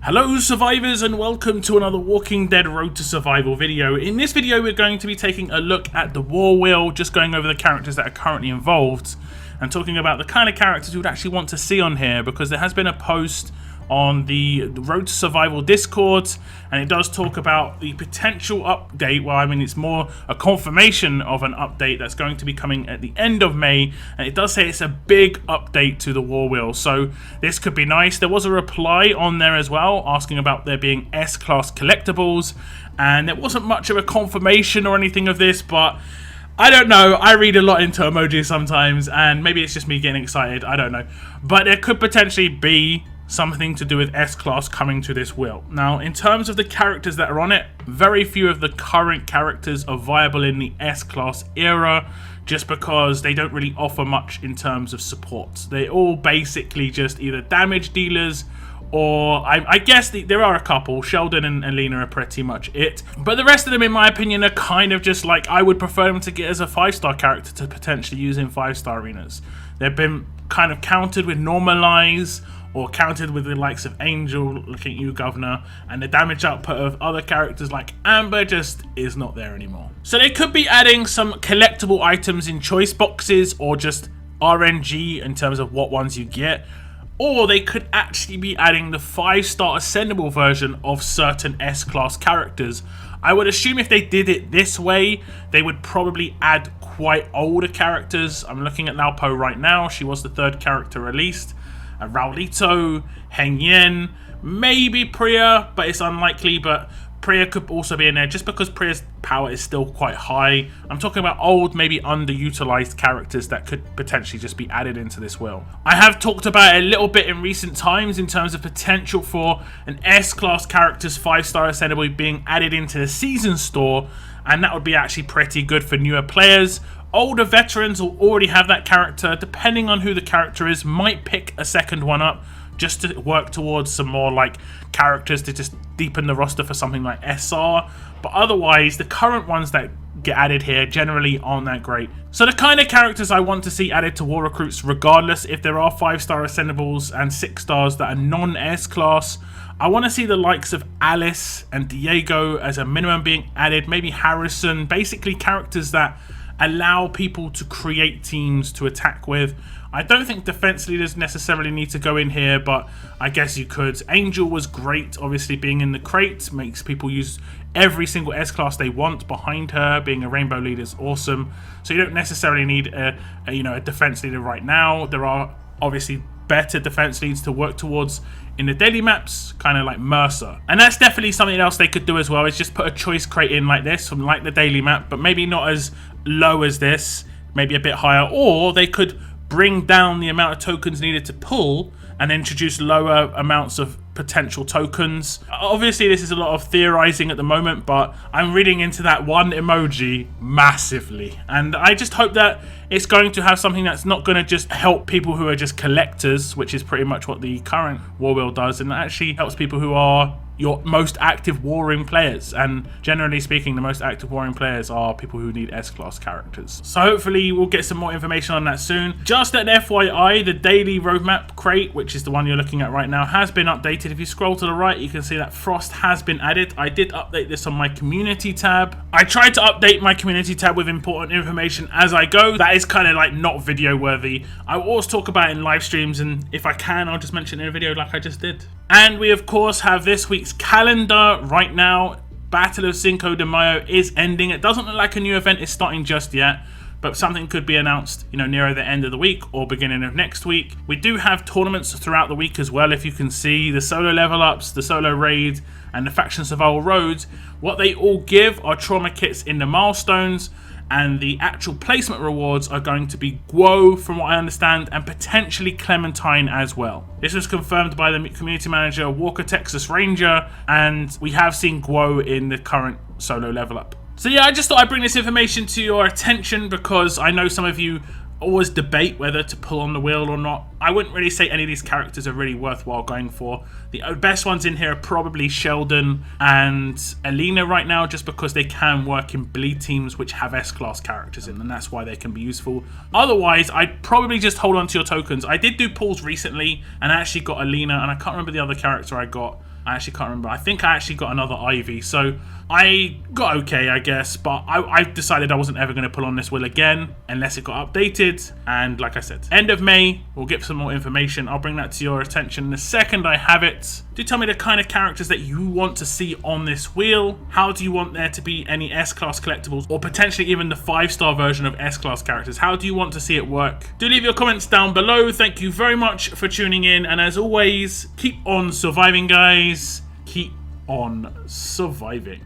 Hello survivors and welcome to another Walking Dead Road to Survival video. In this video we're going to be taking a look at the war wheel, just going over the characters that are currently involved and talking about the kind of characters you would actually want to see on here, because there has been a post on the Road to Survival Discord and it does talk about the potential update. Well, I mean, it's more a confirmation of an update that's going to be coming at the end of May, and it does say it's a big update to the war wheel, so this could be nice. There was a reply on there as well asking about there being S-class collectibles, and there wasn't much of a confirmation or anything of this, but I don't know, I read a lot into emojis sometimes and maybe it's just me getting excited, I don't know, but there could potentially be something to do with S-Class coming to this wheel. Now, in terms of the characters that are on it, very few of the current characters are viable in the S-Class era, just because they don't really offer much in terms of support. They're all basically just either damage dealers, or I guess there are a couple. Sheldon and Lena are pretty much it. But the rest of them, in my opinion, are kind of just like, I would prefer them to get as a 5-star character to potentially use in 5-star arenas. They've been kind of countered with Normalize, or counted with the likes of Angel, looking at you, Governor, and the damage output of other characters like Amber just is not there anymore. So they could be adding some collectible items in choice boxes, or just RNG in terms of what ones you get, or they could actually be adding the 5-star ascendable version of certain S-class characters. I would assume if they did it this way, they would probably add quite older characters. I'm looking at Laupo right now, she was the 3rd character released. Raulito, Heng Yen, maybe Priya, but it's unlikely. But Priya could also be in there just because Priya's power is still quite high. I'm talking about old, maybe underutilized characters that could potentially just be added into this wheel. I have talked about it a little bit in recent times in terms of potential for an S-class character's 5-star ascendable being added into the season store, and that would be actually pretty good for newer players. Older veterans will already have that character, depending on who the character is, might pick a second one up just to work towards some more like characters to just deepen the roster for something like SR. But otherwise, the current ones that get added here generally aren't that great. So the kind of characters I want to see added to War Recruits, regardless if there are 5-star ascendables and 6 stars that are non-S class, I want to see the likes of Alice and Diego as a minimum being added, maybe Harrison, basically characters that allow people to create teams to attack with. I don't think defense leaders necessarily need to go in here, but I guess you could. Angel was great, obviously being in the crate makes people use every single S-class they want behind her. Being a rainbow leader is awesome, so you don't necessarily need a defense leader right now. There are obviously better defense leads to work towards in the daily maps, kind of like Mercer. And that's definitely something else they could do as well, is just put a choice crate in like this from like the daily map, but maybe not as low as this, maybe a bit higher. Or they could bring down the amount of tokens needed to pull and introduce lower amounts of potential tokens. Obviously this is a lot of theorizing at the moment, but I'm reading into that one emoji massively, and I just hope that it's going to have something that's not going to just help people who are just collectors, which is pretty much what the current war wheel does, and actually helps people who are your most active warring players. And generally speaking, the most active warring players are people who need S-class characters. So hopefully we'll get some more information on that soon. Just an FYI, the daily roadmap crate, which is the one you're looking at right now, has been updated. If you scroll to the right, you can see that Frost has been added. I did update this on my community tab. I tried to update my community tab with important information as I go. That is kind of like not video worthy. I will always talk about it in live streams, and if I can, I'll just mention it in a video like I just did. And we of course have this week's calendar right now. Battle of Cinco de Mayo is ending. It doesn't look like a new event is starting just yet, but something could be announced, nearer the end of the week or beginning of next week. We do have tournaments throughout the week as well. If you can see, the solo level ups, the solo raid, and the faction survival roads, what they all give are trauma kits in the milestones, and the actual placement rewards are going to be Guo, from what I understand, and potentially Clementine as well. This was confirmed by the community manager, Walker Texas Ranger, and we have seen Guo in the current solo level up. So yeah, I just thought I'd bring this information to your attention because I know some of you always debate whether to pull on the wheel or not. I wouldn't really say any of these characters are really worthwhile going for. The best ones in here are probably Sheldon and Alina right now, just because they can work in bleed teams which have S-class characters in, and that's why they can be useful. Otherwise, I'd probably just hold on to your tokens. I did do pulls recently and I actually got Alina, and I can't remember the other character I got. I actually can't remember. I think I actually got another Ivy, so I got okay, I guess, but I decided I wasn't ever going to pull on this wheel again unless it got updated. And like I said, end of May, we'll get some more information. I'll bring that to your attention the second I have it. Do tell me the kind of characters that you want to see on this wheel. How do you want there to be any S-Class collectibles, or potentially even the 5-star version of S-Class characters? How do you want to see it work? Do leave your comments down below. Thank you very much for tuning in, and as always, keep on surviving, guys. Keep on surviving.